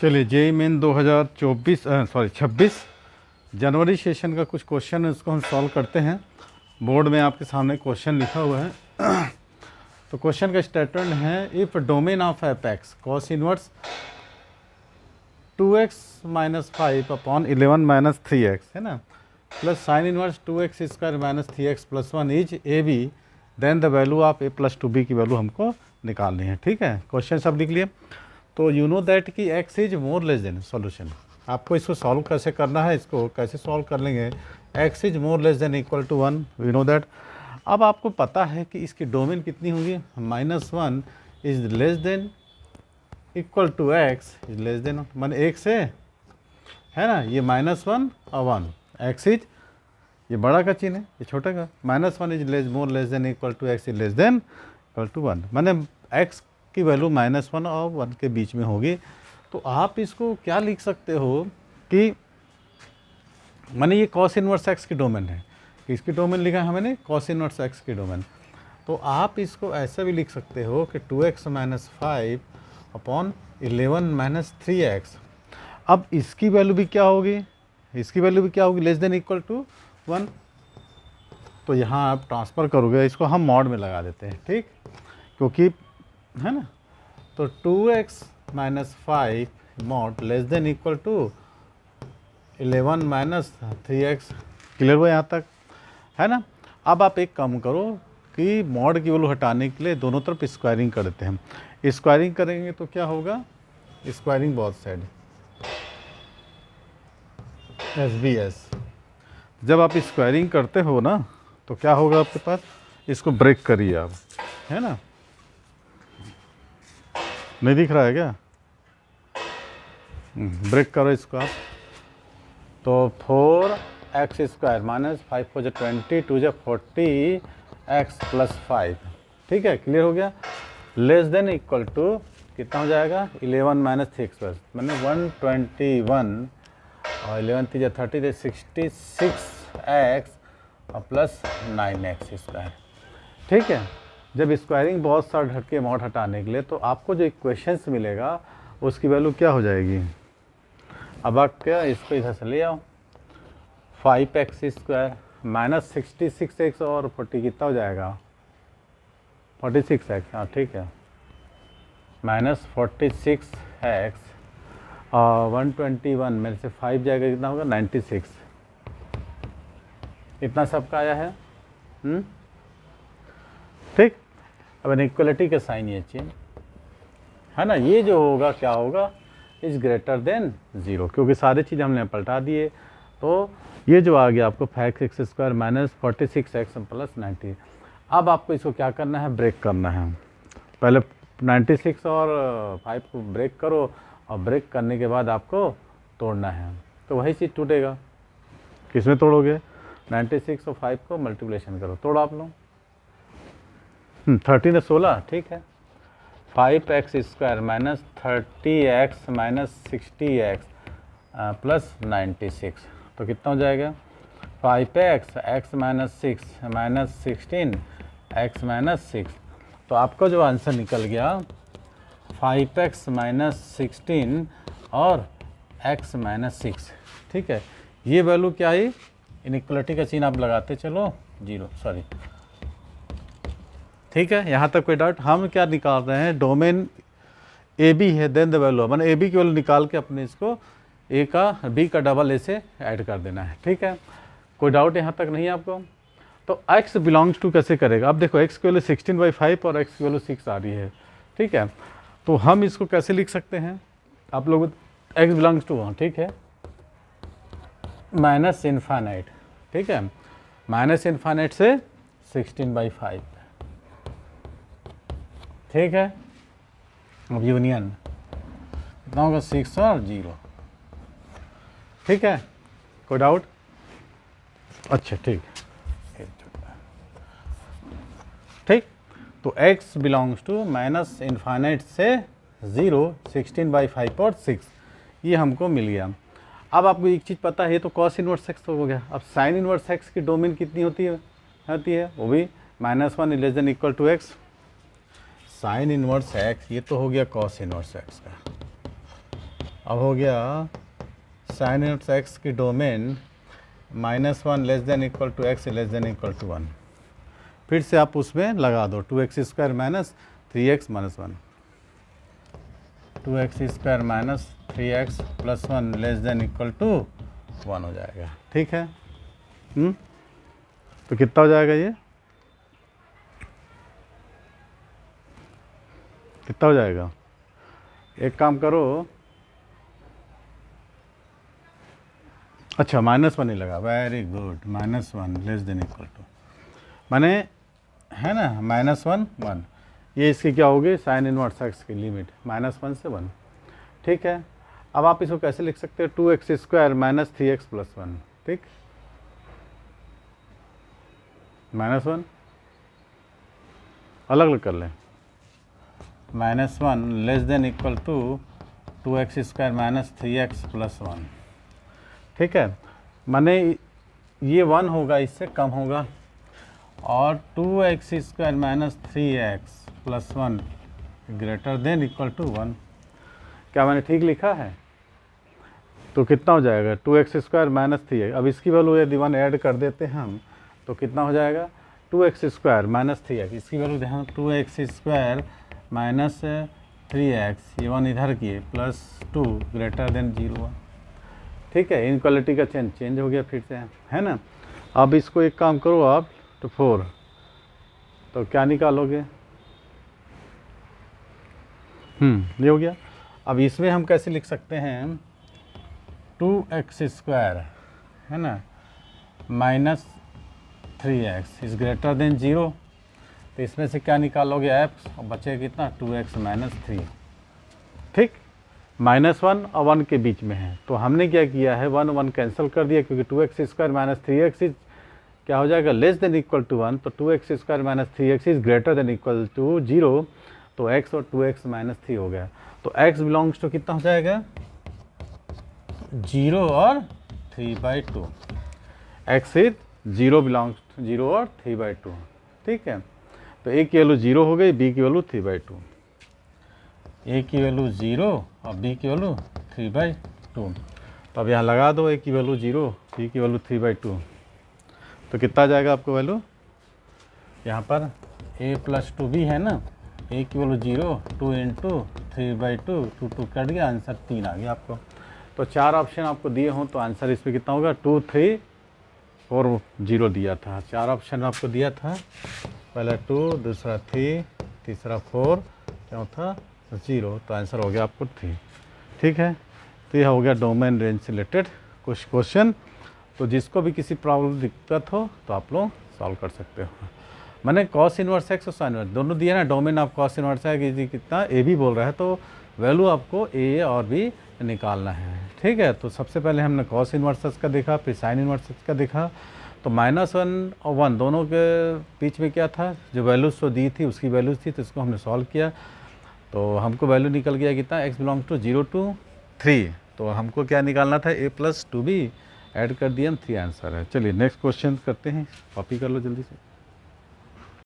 चलिए JEE main 26 जनवरी session का कुछ क्वेश्चन है, उसको हम सॉल्व करते हैं। बोर्ड में आपके सामने क्वेश्चन लिखा हुआ है। तो क्वेश्चन का स्टेटमेंट है, if domain of f x cos inverse 2x minus 5 upon 11 minus 3x है ना, plus sine inverse 2x square minus 3x plus 1 is a b, then the value of a plus 2b की value हमको निकालनी है। ठीक है, question सब लिख लिए। तो यू नो दैट कि x is more less then solution. आपको इसको सॉल्व कैसे करना है, इसको कैसे सॉल्व कर लेंगे। x is more less than equal to 1, you know that. अब आपको पता है कि इसकी डोमेन कितनी होगी, -1 is less than equal to x is less than, मान एक से है ना, ये -1 और 1, x इज, ये बड़ा का चिन्ह है, ये छोटा का, -1 is more less than equal to x is less than equal to 1, माने x की वैल्यू -1 और 1 के बीच में होगी। तो आप इसको क्या लिख सकते हो कि माने ये cos इनवर्स x की डोमेन है, इसकी डोमेन लिखा है मैंने cos इनवर्स x की डोमेन। तो आप इसको ऐसा भी लिख सकते हो कि 2x minus 5 upon 11 minus 3x। अब इसकी वैल्यू भी क्या होगी, इसकी वैल्यू भी क्या होगी, लेस देन इक्वल टू 1। तो यहाँ आप ट्रांसफ़र करोगे, इसको हम मॉड में लगा देते हैं, ठीक, क्योंकि है ना। तो 2x minus 5 mod less than equal to 11 minus 3x। Clear हुआ यहाँ तक, है ना। अब आप एक काम करो कि मॉड की वैल्यू हटाने के लिए दोनों तरफ स्क्वायरिंग कर देते हैं। स्क्वायरिंग करेंगे तो क्या होगा, स्क्वायरिंग बोथ साइड, SBS। जब आप स्क्वायरिंग करते हो ना तो क्या होगा आपके पास, इसको ब्रेक करिए आप, है ना, नहीं दिख रहा है क्या, ब्रेक करो इसको आप। तो 4x square minus 5 4 20 2 40 x plus 5, ठीक है, क्लियर हो गया। लेस देन इक्वल टू कितना हो जाएगा, 11 माइनस 3x प्लस, मैंने 121 और 11 3 30 66x और प्लस 9x स्क्वायर, ठीक है। जब स्क्वायरिंग बहुत सारा हट के मॉड हटाने के लिए, तो आपको जो इक्वेशंस मिलेगा उसकी वैल्यू क्या हो जाएगी। अब आप क्या, इसको इधर से ले आओ, 5x स्क्वायर माइनस 66x और 40 कितना हो जाएगा, 46x, हाँ ठीक है, माइनस 46x और 121 मेरे से 5 जाएगा, कितना होगा 96। इतना सबका आया है, ठीक। अब इनइक्वलिटी का साइन ये चीज है ना, ये जो होगा क्या होगा, इज ग्रेटर देन 0, क्योंकि सारी चीज़ हमने पलटा दिए। तो ये जो आ गया आपको 5x square minus 46x plus 90। अब आपको इसको क्या करना है, ब्रेक करना है। पहले 96 और 5 को ब्रेक करो, और ब्रेक करने के बाद आपको तोड़ना है। तो वही चीज़ टूटेगा, किसमें तोड़ोगे, 96 और 5 को मल्टीप्लिकेशन करो, तोड़ो आप लोग। 13 16, ठीक है। 5x square minus 30x minus 60x plus 96, तो कितना हो जाएगा, 5x x minus 6 minus 16 x minus 6। तो आपका जो आंसर निकल गया 5x माइनस 16 और x माइनस 6, ठीक है। ये वैल्यू क्या है, इनइक्वलिटी का चिन्ह आप लगाते चलो, 0, सॉरी, ठीक है। यहाँ तक कोई डाउट। हम क्या निकाल रहे हैं, डोमेन ए बी है, देन द वैल्यू, मैंने ए बी की वैल्यू निकाल के अपने इसको ए का बी का डबल ए से ऐड कर देना है, ठीक है। कोई डाउट यहाँ तक नहीं है आपको। तो x बिलोंग्स टू कैसे करेगा, अब देखो x की वैल्यू 16/5 और x की वैल्यू 6 आ रही है, ठीक है। तो हम इसको कैसे लिख सकते हैं, आप लोग x बिलोंग्स टू, ठीक है, माइनस इन्फाइनाइट, ठीक है, माइनस इन्फाइनाइट से 16/5, ठीक है। अब यूनियन कितना होगा, 6 और 0, ठीक है। कोई डाउट, अच्छा ठीक, ठीक। तो x belongs to minus infinite से 0, 16/5 और 6, ये हमको मिल गया। अब आपको एक चीज़ पता है, तो cos इनवर्स x हो गया। अब sin इनवर्स x की डोमेन कितनी होती है, वो भी -1 less than equal to x। Sine inverse x, ये तो हो गया cos इनवर्स x का, अब हो गया साइन इनवर्स एक्स की domain -1 less than equal to x less than equal to 1। फिर से आप उसमें लगा दो 2x square minus 3x minus 1, 2x square minus 3x plus 1 less than equal to 1 हो जाएगा। ठीक है। तो कितना हो जाएगा ये, कितना हो जाएगा? एक काम करो, अच्छा -1 ही लगा, very good, -1 less than equal to, माने है ना -1 1, ये इसकी क्या होगी साइन इनवर्स एक्स की लिमिट -1 से 1। ठीक है। अब आप इसको कैसे लिख सकते हैं, 2x square minus 3x plus 1। ठीक, -1 अलग अलग कर लें, -1 less than equal to 2x square minus 3x plus 1। ठीक है, माने ये 1 होगा, इससे कम होगा, और 2x square minus 3x plus 1 greater than equal to 1। क्या मैंने ठीक लिखा है? तो कितना हो जाएगा 2x स्क्वायर माइनस 3x। अब इसकी वैल्यू यदि 1 ऐड कर देते हैं हम तो कितना हो जाएगा 2x स्क्वायर माइनस 3x, इसकी वैल्यू ध्यान 2x स्क्वायर माइनस 3x, ये 1 इधर किए, प्लस 2 ग्रेटर देन 0। ठीक है, इनक्वालिटी का चेंज हो गया फिर से, है ना। अब इसको एक काम करो आप, तो 4, तो क्या निकालोगे? ये हो गया। अब इसमें हम कैसे लिख सकते हैं, 2x स्क्वायर है ना minus 3x is greater then 0, तो इसमें से क्या निकालोगे f, और बचेगा कितना 2x माइनस 3। ठीक, -1 और 1 के बीच में है, तो हमने क्या किया है 1 1 कैंसिल कर दिया, क्योंकि 2x square minus 3x is क्या हो जाएगा लेस देन इक्वल टू 1, तो 2x square minus 3x is greater than equal to 0, तो x और 2x माइनस 3 हो गया, तो x बिलोंग्स टू कितना हो जाएगा 0 और 3/2। x इज 0 बिलोंग्स टू 0 और 3/2। ठीक है, तो a की वैल्यू 0 हो गई, b की वैल्यू 3/2, a की वैल्यू 0 और b की वैल्यू 3/2। तो अब यहाँ लगा दो, a की वैल्यू 0, b की वैल्यू 3/2, तो कितना आ जाएगा आपको वैल्यू? यहाँ पर a प्लस 2b है ना, a की वैल्यू 0, 2 इंटू 3/2, 2 2 कट गया, आंसर 3 आ गया आपको। तो 4 ऑप्शन आपको दिए हों तो आंसर इसमें कितना होगा 2 3 4 0 दिया था, 4 ऑप्शन आपको दिया था, पहला 2, दूसरा 3, तीसरा 4, चौथा 0, तो आंसर हो गया आपको 3। ठीक है, तो यह हो गया डोमेन रेंज से रिलेटेड कुछ क्वेश्चन। तो जिसको भी किसी प्रॉब्लम दिक्कत हो तो आप लोग सॉल्व कर सकते हो। मैंने कॉस इनवर्स एक्स और साइन इनवर्स दोनों दिया ना, डोमेन ऑफ कॉस इनवर्स है कि कितना ए भी बोल रहा है, तो वैल्यू आपको ए और बी निकालना है। ठीक है, तो सबसे पहले हमने कॉस इनवर्स एक्स का देखा, फिर साइन इनवर्स एक्स का देखा। तो -1 और 1 दोनों के बीच में क्या था, जो वैल्यूज तो दी थी उसकी वैल्यूज थी, तो इसको हमने सॉल्व किया, तो हमको वैल्यू निकल गया कितना x बिलोंग टू 0 to 3। तो हमको क्या निकालना था a + 2b, ऐड कर दिया हम 3 आंसर है। चलिए नेक्स्ट क्वेश्चन करते हैं, कॉपी कर लो जल्दी से।